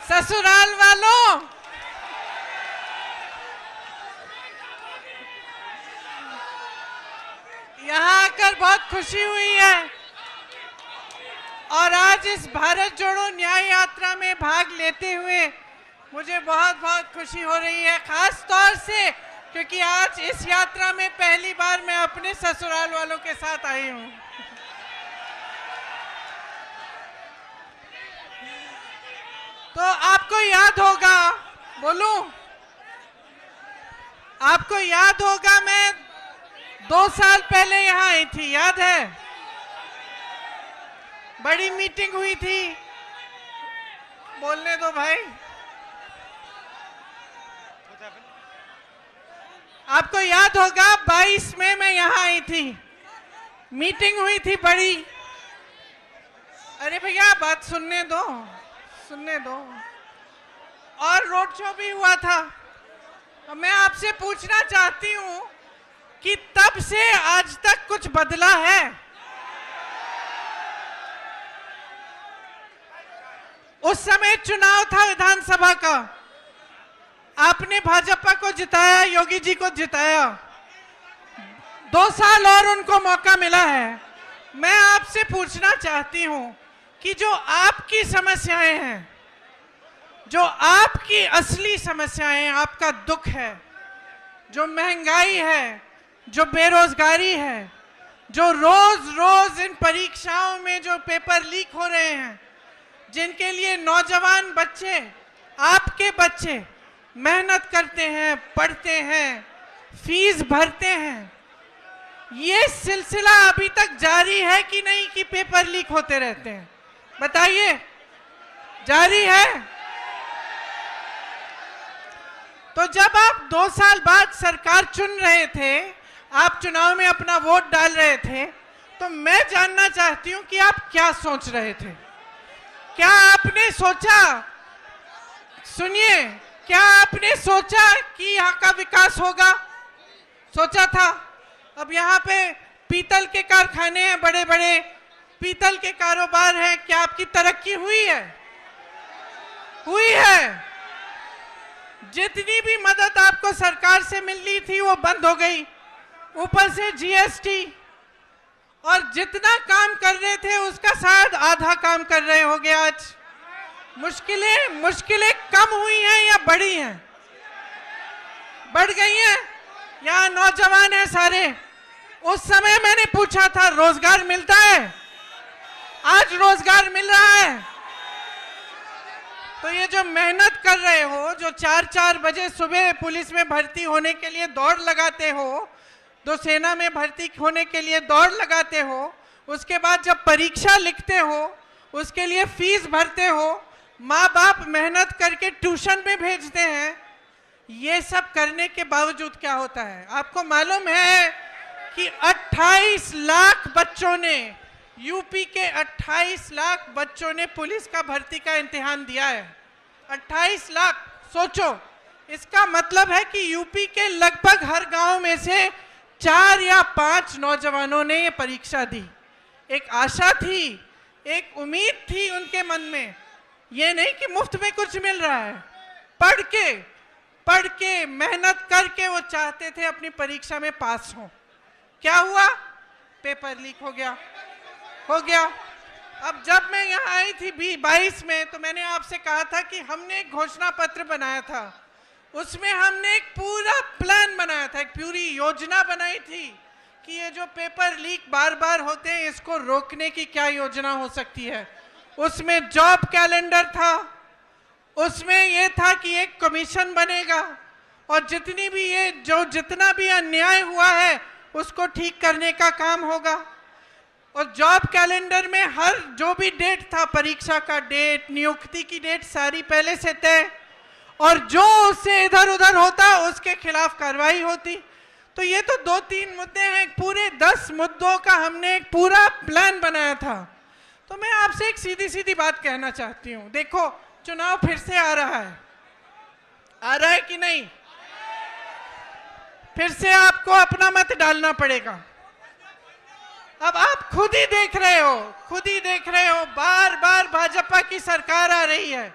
ससुराल वालों, यहाँ आकर बहुत खुशी हुई है और आज इस भारत जोड़ो न्याय यात्रा में भाग लेते हुए मुझे बहुत बहुत खुशी हो रही है, खास तौर से क्योंकि आज इस यात्रा में पहली बार मैं अपने ससुराल वालों के साथ आई हूँ। तो आपको याद होगा, बोलूं, आपको याद होगा मैं 2 साल पहले यहाँ आई थी, याद है? बड़ी मीटिंग हुई थी, बोलने दो भाई। आपको याद होगा 22 में मैं यहाँ आई थी, मीटिंग हुई थी बड़ी। अरे भैया बात सुनने दो, सुनने दो। और रोड शो भी हुआ था। मैं आपसे पूछना चाहती हूँ कि तब से आज तक कुछ बदला है? उस समय चुनाव था विधानसभा का, आपने भाजपा को जिताया, योगी जी को जिताया, 2 साल और उनको मौका मिला है। मैं आपसे पूछना चाहती हूं कि जो आपकी समस्याएं हैं, जो आपकी असली समस्याएं हैं, आपका दुख है, जो महंगाई है, जो बेरोजगारी है, जो रोज रोज इन परीक्षाओं में जो पेपर लीक हो रहे हैं, जिनके लिए नौजवान बच्चे, आपके बच्चे मेहनत करते हैं, पढ़ते हैं, फीस भरते हैं, ये सिलसिला अभी तक जारी है कि नहीं कि पेपर लीक होते रहते हैं? बताइए, जारी है? तो जब आप 2 साल बाद सरकार चुन रहे थे, आप चुनाव में अपना वोट डाल रहे थे, तो मैं जानना चाहती हूं कि आप क्या सोच रहे थे? क्या आपने सोचा, सुनिए, क्या आपने सोचा कि यहाँ का विकास होगा? सोचा था? अब यहाँ पे पीतल के कारखाने हैं, बड़े बड़े पीतल के कारोबार हैं, क्या आपकी तरक्की हुई है? हुई है। जितनी भी मदद आपको सरकार से मिलनी थी वो बंद हो गई, ऊपर से जीएसटी, और जितना काम कर रहे थे उसका शायद आधा काम कर रहे होंगे आज। मुश्किलें कम हुई हैं या बढ़ी हैं? बढ़ गई हैं। यहाँ नौजवान हैं सारे। उस समय मैंने पूछा था रोजगार मिलता है? आज रोजगार मिल रहा है। तो ये जो मेहनत कर रहे हो, जो 4-4 बजे सुबह पुलिस में भर्ती होने के लिए दौड़ लगाते हो, तो सेना में भर्ती होने के लिए दौड़ लगाते हो, उसके बाद जब परीक्षा लिखते हो, उसके लिए फीस भरते हो, माँ बाप मेहनत करके ट्यूशन में भेजते हैं, ये सब करने के बावजूद क्या होता है? आपको मालूम है कि 28 लाख बच्चों ने, यूपी के 28 लाख बच्चों ने पुलिस का भर्ती का इम्तिहान दिया है। 28 लाख, सोचो, इसका मतलब है कि यूपी के लगभग हर गांव में से 4 या 5 नौजवानों ने ये परीक्षा दी। एक आशा थी, एक उम्मीद थी उनके मन में, ये नहीं कि मुफ्त में कुछ मिल रहा है। पढ़ के मेहनत करके वो चाहते थे अपनी परीक्षा में पास हो। क्या हुआ? पेपर लीक हो गया। अब जब मैं यहाँ आई थी 22 में, तो मैंने आपसे कहा था कि हमने एक घोषणा पत्र बनाया था, उसमें हमने एक पूरा प्लान बनाया था, एक पूरी योजना बनाई थी कि ये जो पेपर लीक बार बार होते हैं, इसको रोकने की क्या योजना हो सकती है। उसमें जॉब कैलेंडर था, उसमें ये था कि एक कमीशन बनेगा और जितना भी अन्याय हुआ है उसको ठीक करने का काम होगा। और जॉब कैलेंडर में हर जो भी डेट था, परीक्षा का डेट, नियुक्ति की डेट, सारी पहले से तय, और जो उससे इधर उधर होता उसके खिलाफ कार्रवाई होती। तो ये तो 2-3 मुद्दे हैं, पूरे 10 मुद्दों का हमने एक पूरा प्लान बनाया था। तो मैं आपसे एक सीधी सीधी बात कहना चाहती हूँ, देखो चुनाव फिर से आ रहा है कि नहीं? फिर से आपको अपना मत डालना पड़ेगा। अब आप खुद ही देख रहे हो, बार बार भाजपा की सरकार आ रही है,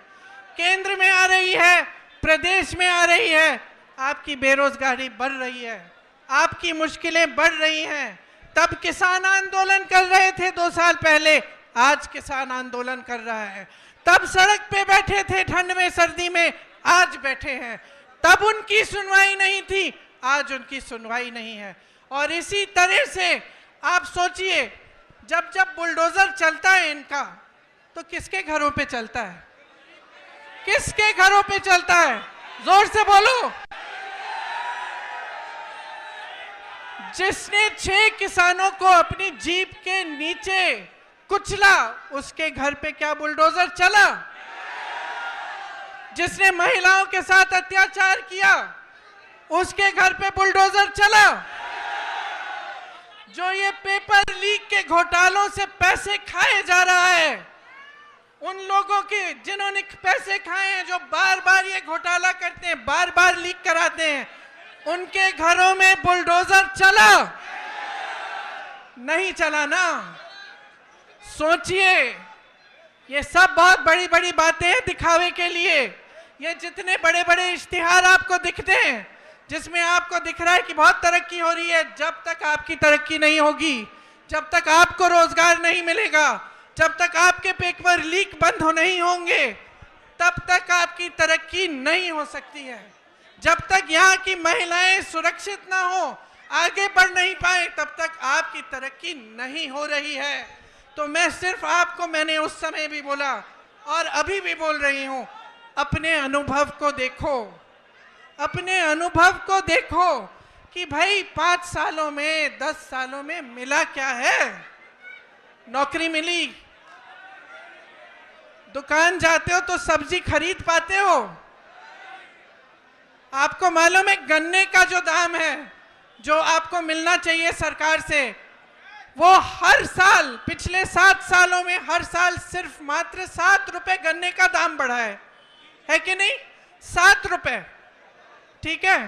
केंद्र में आ रही है, प्रदेश में आ रही है, आपकी बेरोजगारी बढ़ रही है, आपकी मुश्किलें बढ़ रही हैं। तब किसान आंदोलन कर रहे थे 2 साल पहले, आज किसान आंदोलन कर रहा है। तब सड़क पे बैठे थे ठंड में सर्दी में, आज बैठे हैं। तब उनकी सुनवाई नहीं थी, आज उनकी सुनवाई नहीं है। और इसी तरह से आप सोचिए, जब जब बुलडोजर चलता है इनका, तो किसके घरों पे चलता है? किसके घरों पे चलता है? जोर से बोलो। जिसने 6 किसानों को अपनी जीप के नीचे कुचला, उसके घर पे क्या बुलडोजर चला? जिसने महिलाओं के साथ अत्याचार किया, उसके घर पे बुलडोजर चला? जो ये पेपर लीक के घोटालों से पैसे खाए जा रहा है, उन लोगों के जिन्होंने पैसे खाए हैं, जो बार बार ये घोटाला करते हैं, बार बार लीक कराते हैं, उनके घरों में बुलडोजर चला? नहीं चला ना। सोचिए, ये सब बहुत बड़ी बड़ी बातें हैं दिखावे के लिए। ये जितने बड़े बड़े इश्तिहार आपको दिखते हैं, जिसमें आपको दिख रहा है कि बहुत तरक्की हो रही है, जब तक आपकी तरक्की नहीं होगी, जब तक आपको रोजगार नहीं मिलेगा, जब तक आपके पेपर लीक बंद नहीं होंगे, तब तक आपकी तरक्की नहीं हो सकती है। जब तक यहाँ की महिलाएं सुरक्षित ना हो, आगे बढ़ नहीं पाए, तब तक आपकी तरक्की नहीं हो रही है। तो मैं सिर्फ आपको, मैंने उस समय भी बोला और अभी भी बोल रही हूँ, अपने अनुभव को देखो, अपने अनुभव को देखो कि भाई 5 सालों में, 10 सालों में मिला क्या है? नौकरी मिली, दुकान जाते हो तो सब्जी खरीद पाते हो। आपको मालूम है गन्ने का जो दाम है, जो आपको मिलना चाहिए सरकार से, वो हर साल, पिछले 7 सालों में हर साल सिर्फ मात्र 7 रुपए गन्ने का दाम बढ़ा है कि नहीं? 7 रुपए, ठीक है?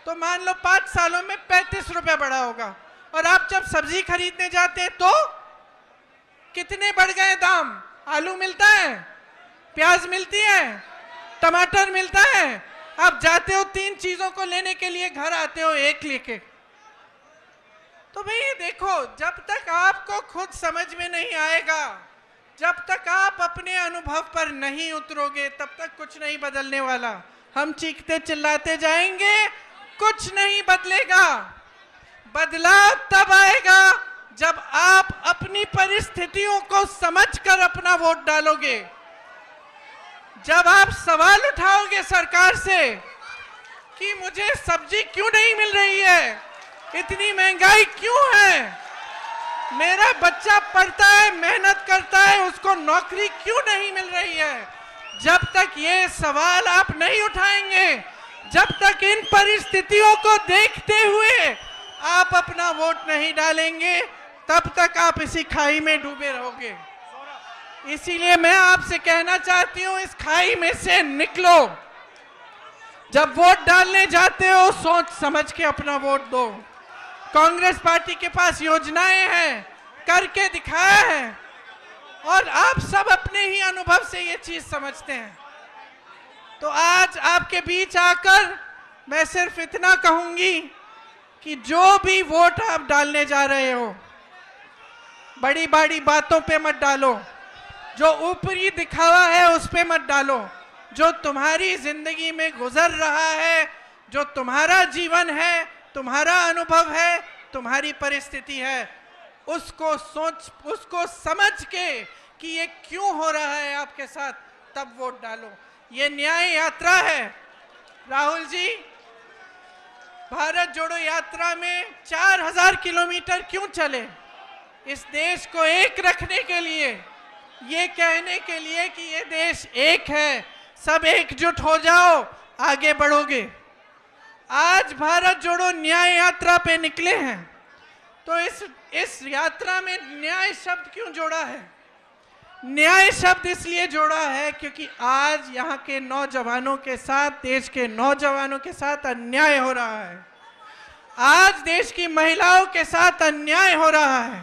तो मान लो 5 सालों में 35 रुपए बढ़ा होगा। और आप जब सब्जी खरीदने जाते हैं तो कितने बढ़ गए दाम? आलू मिलता है, प्याज मिलती है, टमाटर मिलता है। आप जाते हो 3 चीजों को लेने के लिए, घर आते हो 1 लेके। तो भाई देखो, जब तक आपको खुद समझ में नहीं आएगा, जब तक आप अपने अनुभव पर नहीं उतरोगे, तब तक कुछ नहीं बदलने वाला। हम चीखते चिल्लाते जाएंगे, कुछ नहीं बदलेगा। बदलाव तब आएगा जब आप अपनी परिस्थितियों को समझकर अपना वोट डालोगे, जब आप सवाल उठाओगे सरकार से कि मुझे सब्जी क्यों नहीं मिल रही है, इतनी महंगाई क्यों है, मेरा बच्चा पढ़ता है, मेहनत करता है, उसको नौकरी क्यों नहीं मिल रही है। जब तक ये सवाल आप नहीं उठाएंगे, जब तक इन परिस्थितियों को देखते हुए आप अपना वोट नहीं डालेंगे, तब तक आप इसी खाई में डूबे रहोगे। इसीलिए मैं आपसे कहना चाहती हूं, इस खाई में से निकलो। जब वोट डालने जाते हो, सोच समझ के अपना वोट दो। कांग्रेस पार्टी के पास योजनाएं हैं, करके दिखाया है, और आप सब अपने ही अनुभव से ये चीज समझते हैं। तो आज आपके बीच आकर मैं सिर्फ इतना कहूंगी कि जो भी वोट आप डालने जा रहे हो, बड़ी बड़ी बातों पे मत डालो, जो ऊपरी दिखावा है उस पे मत डालो। जो तुम्हारी जिंदगी में गुजर रहा है, जो तुम्हारा जीवन है, तुम्हारा अनुभव है, तुम्हारी परिस्थिति है, उसको सोच, उसको समझ के कि ये क्यों हो रहा है आपके साथ, तब वोट डालो। ये न्याय यात्रा है। राहुल जी, भारत जोड़ो यात्रा में 4000 किलोमीटर क्यों चले? इस देश को एक रखने के लिए, ये कहने के लिए कि ये देश एक है, सब एकजुट हो जाओ, आगे बढ़ोगे। आज भारत जोड़ो न्याय यात्रा पे निकले हैं, तो इस यात्रा में न्याय शब्द क्यों जोड़ा है? न्याय शब्द इसलिए जोड़ा है क्योंकि आज यहाँ के नौजवानों के साथ, देश के नौजवानों के साथ अन्याय हो रहा है। आज देश की महिलाओं के साथ अन्याय हो रहा है।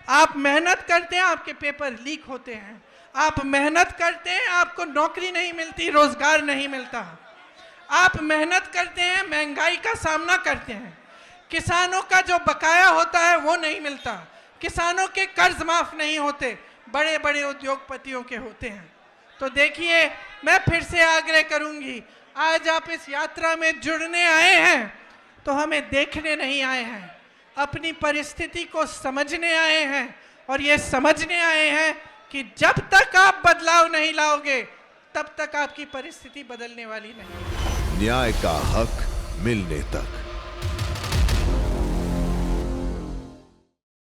आप मेहनत करते हैं, आपके पेपर लीक होते हैं। आप मेहनत करते हैं, आपको नौकरी नहीं मिलती, रोजगार नहीं मिलता। आप मेहनत करते हैं, महंगाई का सामना करते हैं, किसानों का जो बकाया होता है वो नहीं मिलता, किसानों के कर्ज माफ नहीं होते, बड़े बड़े उद्योगपतियों के होते हैं। तो देखिए, मैं फिर से आग्रह करूंगी, आज आप इस यात्रा में जुड़ने आए हैं तो हमें देखने नहीं आए हैं, अपनी परिस्थिति को समझने आए हैं। और ये समझने आए हैं कि जब तक आप बदलाव नहीं लाओगे तब तक आपकी परिस्थिति बदलने वाली नहीं। न्याय का हक मिलने तक।